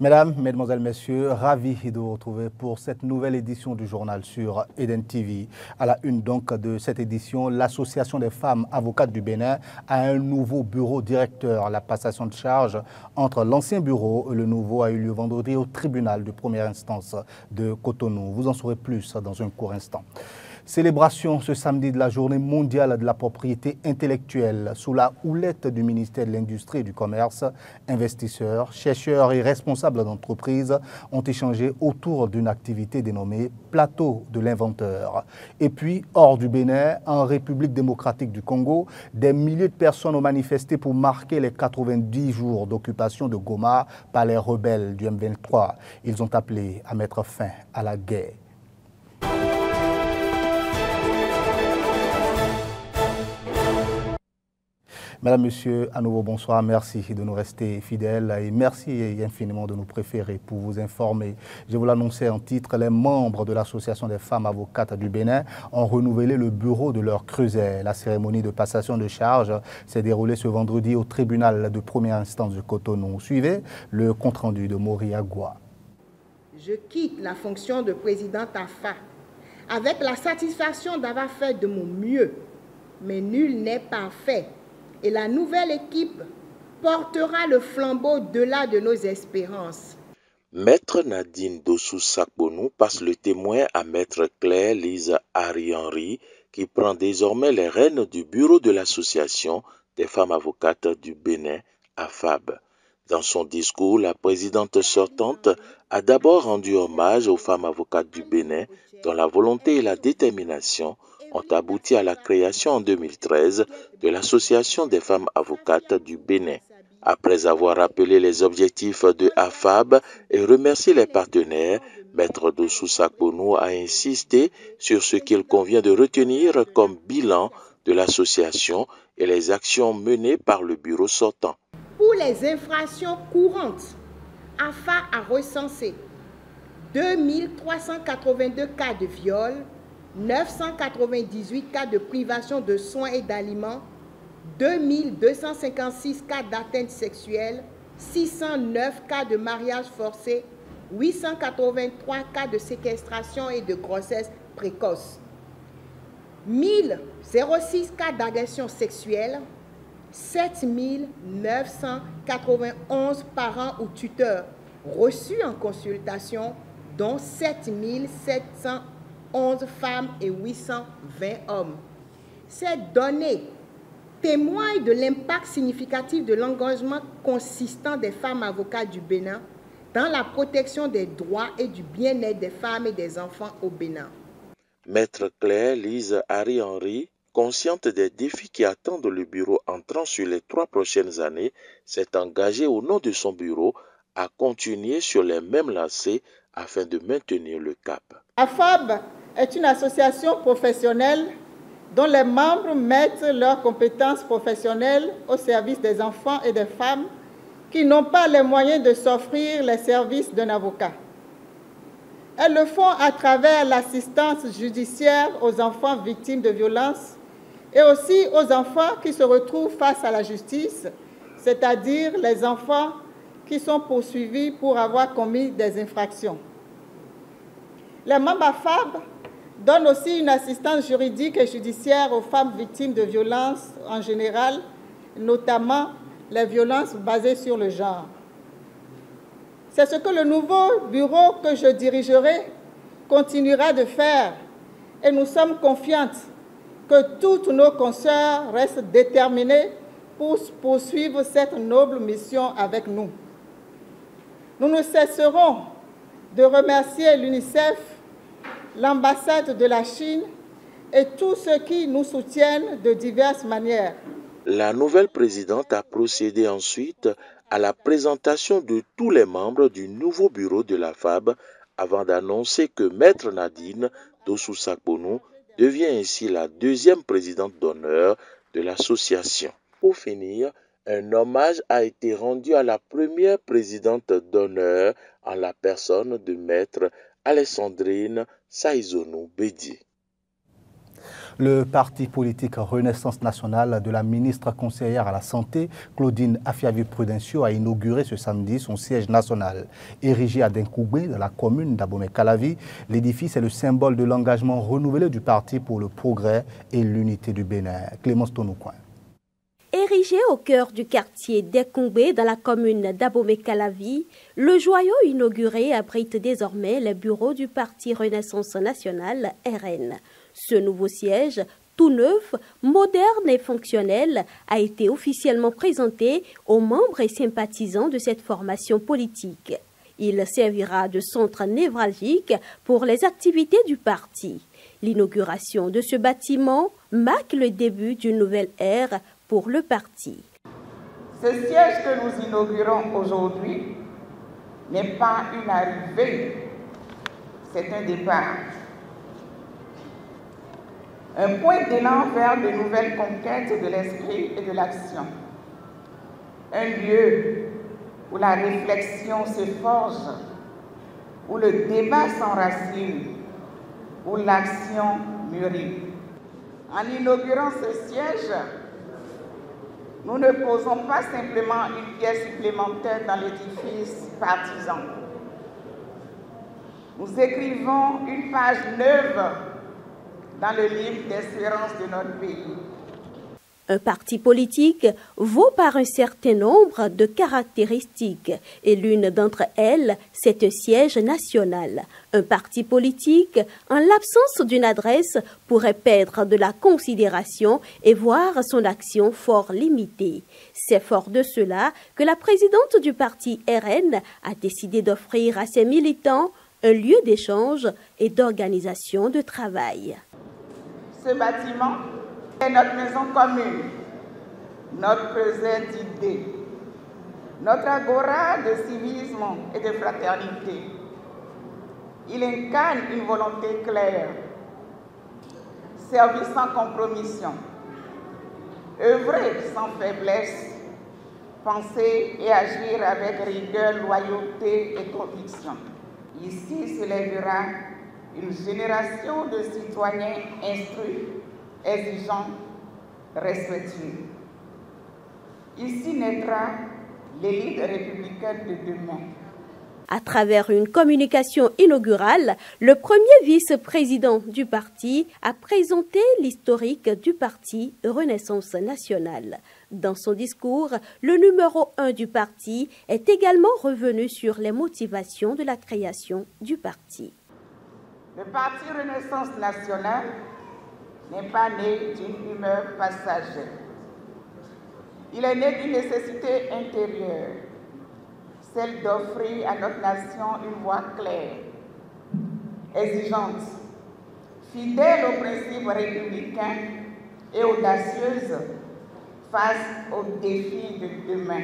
Mesdames, Mesdemoiselles, Messieurs, ravi de vous retrouver pour cette nouvelle édition du journal sur Eden TV. À la une donc de cette édition, l'Association des femmes avocates du Bénin a un nouveau bureau directeur. La passation de charge entre l'ancien bureau et le nouveau a eu lieu vendredi au tribunal de première instance de Cotonou. Vous en saurez plus dans un court instant. Célébration ce samedi de la journée mondiale de la propriété intellectuelle sous la houlette du ministère de l'Industrie et du Commerce. Investisseurs, chercheurs et responsables d'entreprises ont échangé autour d'une activité dénommée Plateau de l'inventeur. Et puis, hors du Bénin, en République démocratique du Congo, des milliers de personnes ont manifesté pour marquer les 90 jours d'occupation de Goma par les rebelles du M23. Ils ont appelé à mettre fin à la guerre. Madame, Monsieur, à nouveau bonsoir. Merci de nous rester fidèles et merci infiniment de nous préférer pour vous informer. Je vous l'annonçais en titre, les membres de l'Association des femmes avocates du Bénin ont renouvelé le bureau de leur creuset. La cérémonie de passation de charge s'est déroulée ce vendredi au tribunal de première instance de Cotonou. Suivez le compte-rendu de Mori Agua. Je quitte la fonction de présidente AFA avec la satisfaction d'avoir fait de mon mieux, mais nul n'est parfait. Et la nouvelle équipe portera le flambeau au-delà de nos espérances. Maître Nadine Dossou-Sakbonou passe le témoin à Maître Claire Lise Harry-Henry, qui prend désormais les rênes du bureau de l'Association des femmes avocates du Bénin, AFAB. Dans son discours, la présidente sortante a d'abord rendu hommage aux femmes avocates du Bénin, dont la volonté et la détermination ont abouti à la création en 2013 de l'Association des femmes avocates du Bénin. Après avoir rappelé les objectifs de AFAB et remercié les partenaires, Maître Dossou-Sakbonou a insisté sur ce qu'il convient de retenir comme bilan de l'association et les actions menées par le bureau sortant. Pour les infractions courantes, AFA a recensé 2382 cas de viol, 998 cas de privation de soins et d'aliments, 2256 cas d'atteinte sexuelle, 609 cas de mariage forcé, 883 cas de séquestration et de grossesse précoce, 1006 cas d'agression sexuelle, 7991 parents ou tuteurs reçus en consultation, dont 7711 femmes et 820 hommes. Ces données témoignent de l'impact significatif de l'engagement consistant des femmes avocates du Bénin dans la protection des droits et du bien-être des femmes et des enfants au Bénin. Maître Claire Lise Harry-Henry, consciente des défis qui attendent le bureau entrant sur les 3 prochaines années, s'est engagée au nom de son bureau à continuer sur les mêmes lancées afin de maintenir le cap. AFAB est une association professionnelle dont les membres mettent leurs compétences professionnelles au service des enfants et des femmes qui n'ont pas les moyens de s'offrir les services d'un avocat. Elles le font à travers l'assistance judiciaire aux enfants victimes de violences et aussi aux enfants qui se retrouvent face à la justice, c'est-à-dire les enfants qui sont poursuivis pour avoir commis des infractions. Les membres AFAB donnent aussi une assistance juridique et judiciaire aux femmes victimes de violences en général, notamment les violences basées sur le genre. C'est ce que le nouveau bureau que je dirigerai continuera de faire et nous sommes confiantes que toutes nos consoeurs restent déterminées pour poursuivre cette noble mission avec nous. Nous ne cesserons de remercier l'UNICEF, l'ambassade de la Chine et tous ceux qui nous soutiennent de diverses manières. La nouvelle présidente a procédé ensuite à la présentation de tous les membres du nouveau bureau de la FAB avant d'annoncer que Maître Nadine Dossou-Sakbonou devient ainsi la 2e présidente d'honneur de l'association. Pour finir, un hommage a été rendu à la première présidente d'honneur en la personne de Maître Alessandrine Saizonou Bédié. Le parti politique Renaissance nationale de la ministre conseillère à la Santé, Claudine Afiavi-Prudencio, a inauguré ce samedi son siège national. Érigé à Denkoubé, dans la commune d'Abomey-Calavi, l'édifice est le symbole de l'engagement renouvelé du parti pour le progrès et l'unité du Bénin. Clémence Tonoucoin. Érigé au cœur du quartier d'Ekoumbé dans la commune d'Abomey-Calavi, le joyau inauguré abrite désormais les bureaux du parti Renaissance nationale RN. Ce nouveau siège, tout neuf, moderne et fonctionnel, a été officiellement présenté aux membres et sympathisants de cette formation politique. Il servira de centre névralgique pour les activités du parti. L'inauguration de ce bâtiment marque le début d'une nouvelle ère pour le parti. Ce siège que nous inaugurons aujourd'hui n'est pas une arrivée, c'est un départ. Un point d'élan vers de nouvelles conquêtes de l'esprit et de l'action. Un lieu où la réflexion se forge, où le débat s'enracine, où l'action mûrit. En inaugurant ce siège, nous ne posons pas simplement une pierre supplémentaire dans l'édifice partisan. Nous écrivons une page neuve dans le livre d'espérance de notre pays. Un parti politique vaut par un certain nombre de caractéristiques et l'une d'entre elles, c'est un siège national. Un parti politique, en l'absence d'une adresse, pourrait perdre de la considération et voir son action fort limitée. C'est fort de cela que la présidente du parti RN a décidé d'offrir à ses militants un lieu d'échange et d'organisation de travail. Ce bâtiment est notre maison commune, notre creuset d'idées, notre agora de civisme et de fraternité. Il incarne une volonté claire, servir sans compromission, œuvrer sans faiblesse, penser et agir avec rigueur, loyauté et conviction. Ici s'élèvera une génération de citoyens instruits, exigeants, respectueux. Ici naîtra l'élite républicaine de demain. À travers une communication inaugurale, le premier vice-président du parti a présenté l'historique du parti Renaissance nationale. Dans son discours, le numéro 1 du parti est également revenu sur les motivations de la création du parti. Le parti Renaissance nationale n'est pas né d'une humeur passagère. Il est né d'une nécessité intérieure, celle d'offrir à notre nation une voie claire, exigeante, fidèle aux principes républicains et audacieuse face aux défis de demain.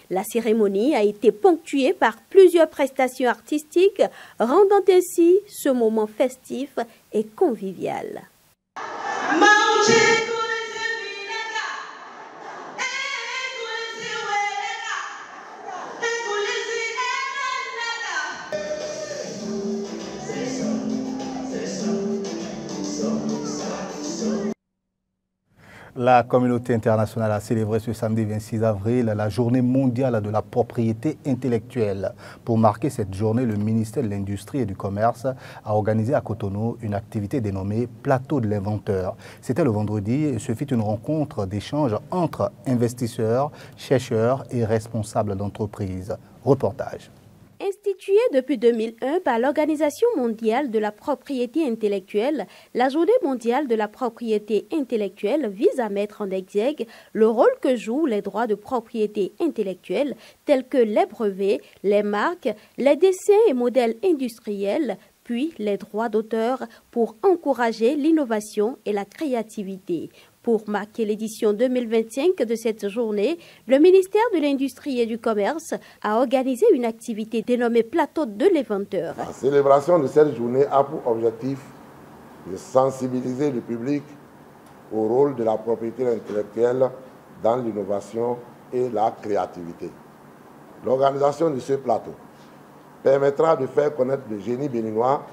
La cérémonie a été ponctuée par plusieurs prestations artistiques, rendant ainsi ce moment festif et convivial. La communauté internationale a célébré ce samedi 26 avril la journée mondiale de la propriété intellectuelle. Pour marquer cette journée, le ministère de l'Industrie et du Commerce a organisé à Cotonou une activité dénommée Plateau de l'inventeur. C'était le vendredi et ce fut une rencontre d'échange entre investisseurs, chercheurs et responsables d'entreprises. Reportage. Instituée depuis 2001 par l'Organisation mondiale de la propriété intellectuelle, la Journée mondiale de la propriété intellectuelle vise à mettre en exergue le rôle que jouent les droits de propriété intellectuelle tels que les brevets, les marques, les dessins et modèles industriels, puis les droits d'auteur pour encourager l'innovation et la créativité. Pour marquer l'édition 2025 de cette journée, le ministère de l'Industrie et du Commerce a organisé une activité dénommée Plateau de l'inventeur. La célébration de cette journée a pour objectif de sensibiliser le public au rôle de la propriété intellectuelle dans l'innovation et la créativité. L'organisation de ce plateau permettra de faire connaître le génie béninois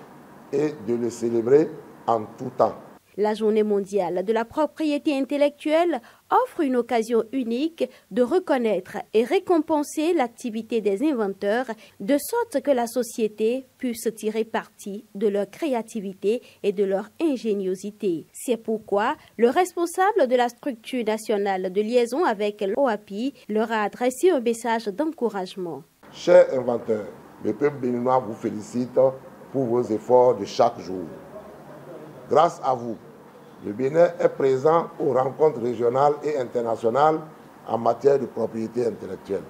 et de le célébrer en tout temps. La Journée mondiale de la propriété intellectuelle offre une occasion unique de reconnaître et récompenser l'activité des inventeurs de sorte que la société puisse tirer parti de leur créativité et de leur ingéniosité. C'est pourquoi le responsable de la structure nationale de liaison avec l'OAPI leur a adressé un message d'encouragement. Chers inventeurs, le peuple béninois vous félicite pour vos efforts de chaque jour. Grâce à vous, le Bénin est présent aux rencontres régionales et internationales en matière de propriété intellectuelle.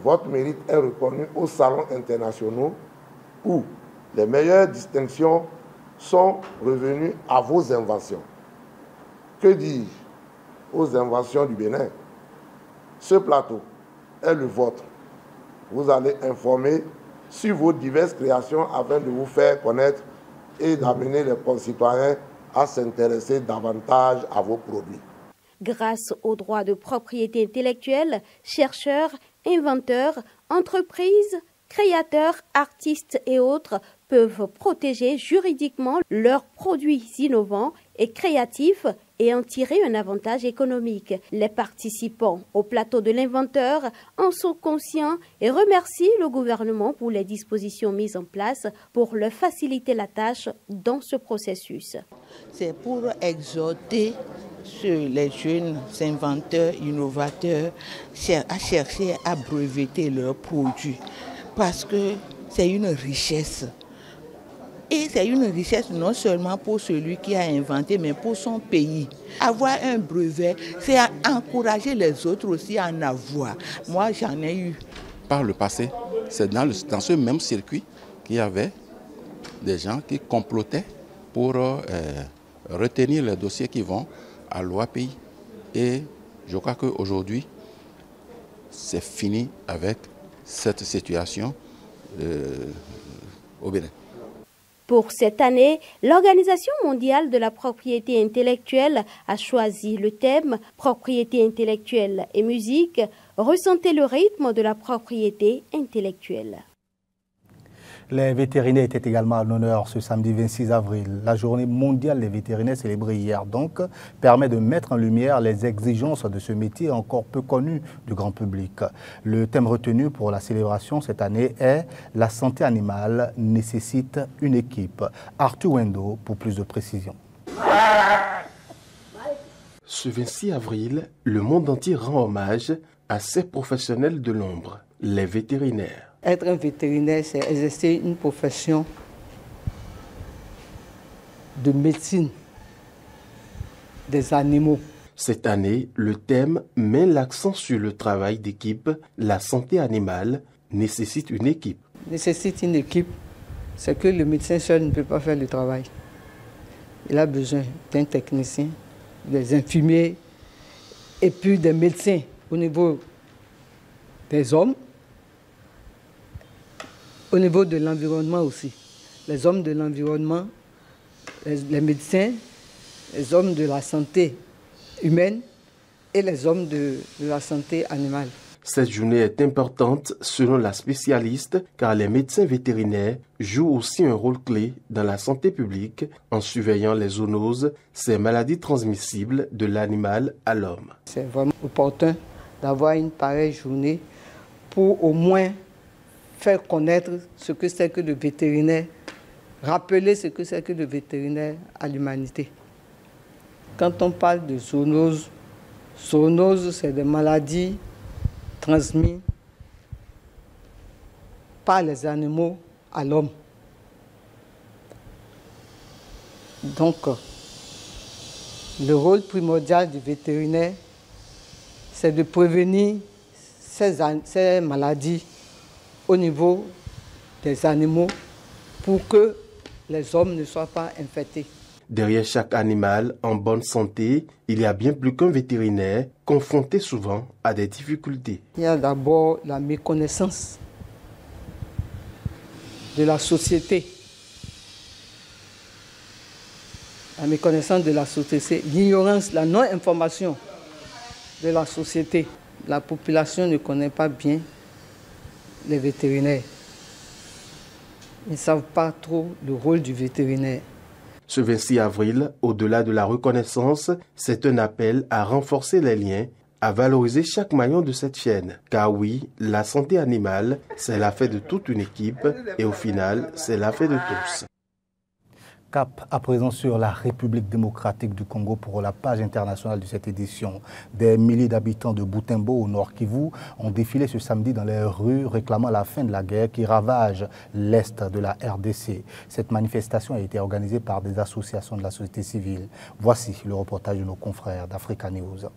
Votre mérite est reconnu aux salons internationaux où les meilleures distinctions sont revenues à vos inventions. Que dis-je aux inventions du Bénin? Ce plateau est le vôtre. Vous allez informer sur vos diverses créations afin de vous faire connaître et d'amener les concitoyens à s'intéresser davantage à vos produits. Grâce aux droits de propriété intellectuelle, chercheurs, inventeurs, entreprises, créateurs, artistes et autres peuvent protéger juridiquement leurs produits innovants et créatifs et en tirer un avantage économique. Les participants au plateau de l'inventeur en sont conscients et remercient le gouvernement pour les dispositions mises en place pour leur faciliter la tâche dans ce processus. C'est pour exhorter les jeunes inventeurs, innovateurs à chercher à breveter leurs produits parce que c'est une richesse. Et c'est une richesse non seulement pour celui qui a inventé, mais pour son pays. Avoir un brevet, c'est encourager les autres aussi à en avoir. Moi, j'en ai eu. Par le passé, c'est dans ce même circuit qu'il y avait des gens qui complotaient pour retenir les dossiers qui vont à l'OAPI. Et je crois qu'aujourd'hui, c'est fini avec cette situation au Bénin. Pour cette année, l'Organisation mondiale de la propriété intellectuelle a choisi le thème « Propriété intellectuelle et musique ». Ressentez le rythme de la propriété intellectuelle. Les vétérinaires étaient également en honneur ce samedi 26 avril. La journée mondiale des vétérinaires célébrée hier donc permet de mettre en lumière les exigences de ce métier encore peu connu du grand public. Le thème retenu pour la célébration cette année est « La santé animale nécessite une équipe ». Arthur Wendo pour plus de précisions. Ce 26 avril, le monde entier rend hommage à ces professionnels de l'ombre, les vétérinaires. Être un vétérinaire, c'est exercer une profession de médecine des animaux. Cette année, le thème met l'accent sur le travail d'équipe. La santé animale nécessite une équipe. Nécessite une équipe, c'est que le médecin seul ne peut pas faire le travail. Il a besoin d'un technicien, des infirmiers et puis des médecins au niveau des hommes. Au niveau de l'environnement aussi, les hommes de l'environnement, les médecins, les hommes de la santé humaine et les hommes de la santé animale. Cette journée est importante selon la spécialiste car les médecins vétérinaires jouent aussi un rôle clé dans la santé publique en surveillant les zoonoses, ces maladies transmissibles de l'animal à l'homme. C'est vraiment opportun d'avoir une pareille journée pour au moins faire connaître ce que c'est que le vétérinaire, rappeler ce que c'est que le vétérinaire à l'humanité. Quand on parle de zoonose, c'est des maladies transmises par les animaux à l'homme. Donc, le rôle primordial du vétérinaire, c'est de prévenir ces maladies au niveau des animaux pour que les hommes ne soient pas infectés. Derrière chaque animal en bonne santé, il y a bien plus qu'un vétérinaire confronté souvent à des difficultés. Il y a d'abord la méconnaissance de la société. La méconnaissance de la société, l'ignorance, la non-information de la société. La population ne connaît pas bien les vétérinaires. Ils ne savent pas trop le rôle du vétérinaire. Ce 26 avril, au-delà de la reconnaissance, c'est un appel à renforcer les liens, à valoriser chaque maillon de cette chaîne. Car oui, la santé animale, c'est l'affaire de toute une équipe et au final, c'est l'affaire de tous. Cap à présent sur la République démocratique du Congo pour la page internationale de cette édition. Des milliers d'habitants de Butembo au Nord Kivu ont défilé ce samedi dans les rues réclamant la fin de la guerre qui ravage l'Est de la RDC. Cette manifestation a été organisée par des associations de la société civile. Voici le reportage de nos confrères d'Africa News.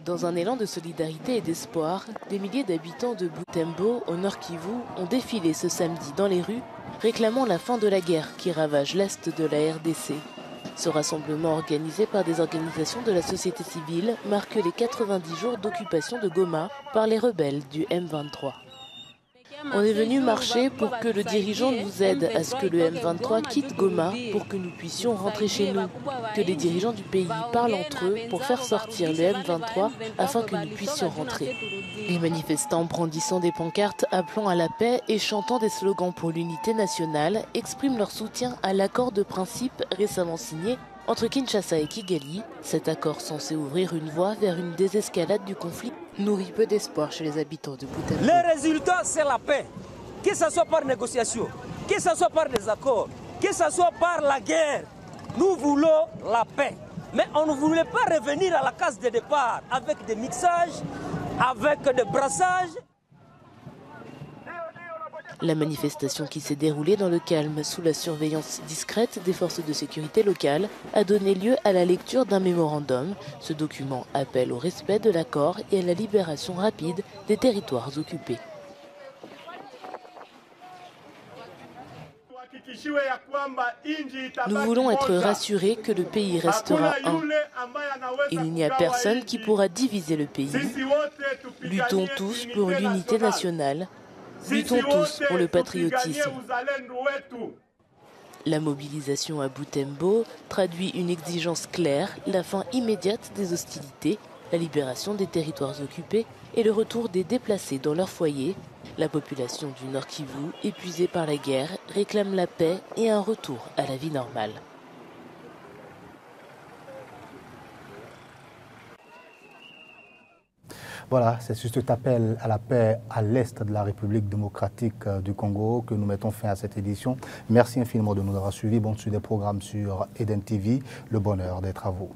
Dans un élan de solidarité et d'espoir, des milliers d'habitants de Butembo, au Nord Kivu, ont défilé ce samedi dans les rues, réclamant la fin de la guerre qui ravage l'Est de la RDC. Ce rassemblement organisé par des organisations de la société civile marque les 90 jours d'occupation de Goma par les rebelles du M23. On est venu marcher pour que le dirigeant nous aide à ce que le M23 quitte Goma pour que nous puissions rentrer chez nous. Que les dirigeants du pays parlent entre eux pour faire sortir le M23 afin que nous puissions rentrer. Les manifestants brandissant des pancartes appelant à la paix et chantant des slogans pour l'unité nationale expriment leur soutien à l'accord de principe récemment signé entre Kinshasa et Kigali. Cet accord censé ouvrir une voie vers une désescalade du conflit nourrit peu d'espoir chez les habitants de Butembo. Le résultat, c'est la paix. Que ce soit par négociation, que ce soit par des accords, que ce soit par la guerre. Nous voulons la paix. Mais on ne voulait pas revenir à la case de départ avec des mixages, avec des brassages. La manifestation qui s'est déroulée dans le calme sous la surveillance discrète des forces de sécurité locales a donné lieu à la lecture d'un mémorandum. Ce document appelle au respect de l'accord et à la libération rapide des territoires occupés. Nous voulons être rassurés que le pays restera un. Il n'y a personne qui pourra diviser le pays. Luttons tous pour l'unité nationale. Luttons tous pour le patriotisme. La mobilisation à Butembo traduit une exigence claire, la fin immédiate des hostilités, la libération des territoires occupés et le retour des déplacés dans leurs foyers. La population du Nord Kivu, épuisée par la guerre, réclame la paix et un retour à la vie normale. Voilà, c'est sur cet appel à la paix à l'Est de la République démocratique du Congo que nous mettons fin à cette édition. Merci infiniment de nous avoir suivis. Bonne suite des programmes sur Eden TV. Le bonheur d'être à vous.